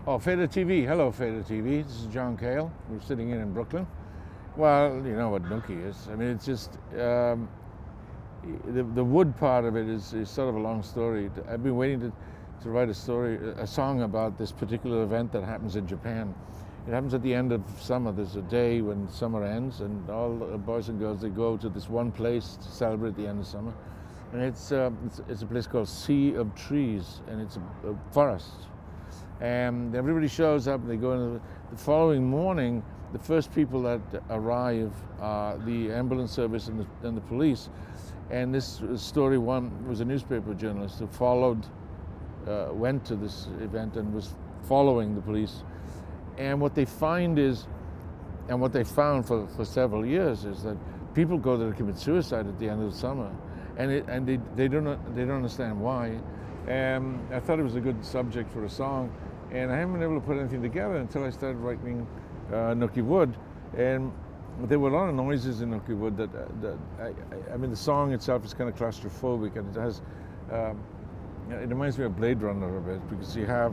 Oh, Fader TV. Hello, Fader TV. This is John Cale. We're sitting in Brooklyn. Well, you know what Nookie is. I mean, it's just the wood part of it is sort of a long story. I've been waiting to write a song about this particular event that happens in Japan. It happens at the end of summer. There's a day when summer ends, and all the boys and girls, they go to this one place to celebrate the end of summer. And it's a place called Sea of Trees, and it's a forest. And everybody shows up, and they go in. The following morning, the first people that arrive are the ambulance service and the police. And this story one was a newspaper journalist who went to this event and was following the police. And what they find is, and what they found for several years, is that people go there to commit suicide at the end of the summer, and they don't understand why. I thought it was a good subject for a song, and I haven't been able to put anything together until I started writing Nookie Wood. And there were a lot of noises in Nookie Wood I mean, the song itself is kind of claustrophobic, and it has, it reminds me of Blade Runner a bit, because you have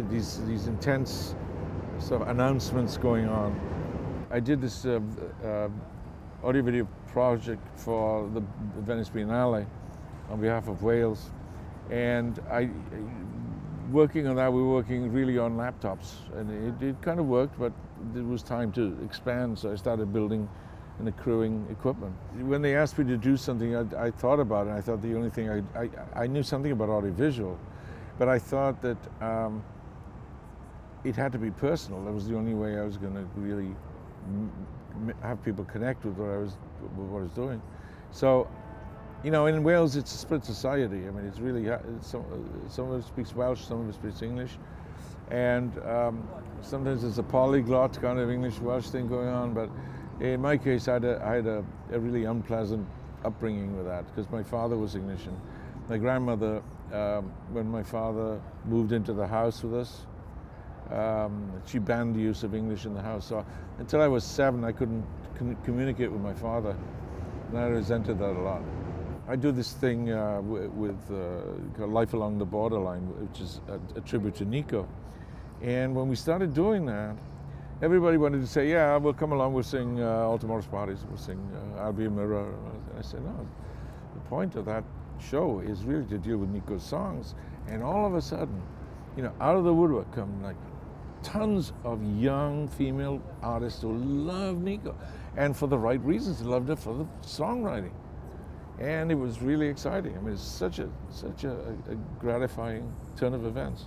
these intense sort of announcements going on. I did this audio video project for the Venice Biennale on behalf of Wales, and working on that, we were working really on laptops, and it kind of worked, but it was time to expand, so I started building and accruing equipment. When they asked me to do something, I thought about it, and I thought the only thing I knew something about audiovisual, but I thought that it had to be personal. That was the only way I was going to really have people connect with what I was doing. So, you know, in Wales, it's a split society. I mean, it's really, some of it speaks Welsh, some of it speaks English. And sometimes there's a polyglot kind of English-Welsh thing going on. But in my case, I had a really unpleasant upbringing with that, because my father was English. And my grandmother, when my father moved into the house with us, she banned the use of English in the house. So until I was 7, I couldn't communicate with my father. And I resented that a lot. I do this thing called Life Along the Borderline, which is a tribute to Nico. And when we started doing that, everybody wanted to say, yeah, we'll come along, we'll sing All Tomorrow's Parties, we'll sing I'll Be a Mirror. And I said, no, the point of that show is really to deal with Nico's songs. And all of a sudden, you know, out of the woodwork come like tons of young female artists who love Nico, and for the right reasons. They loved it for the songwriting. And it was really exciting. I mean, it's such a gratifying turn of events.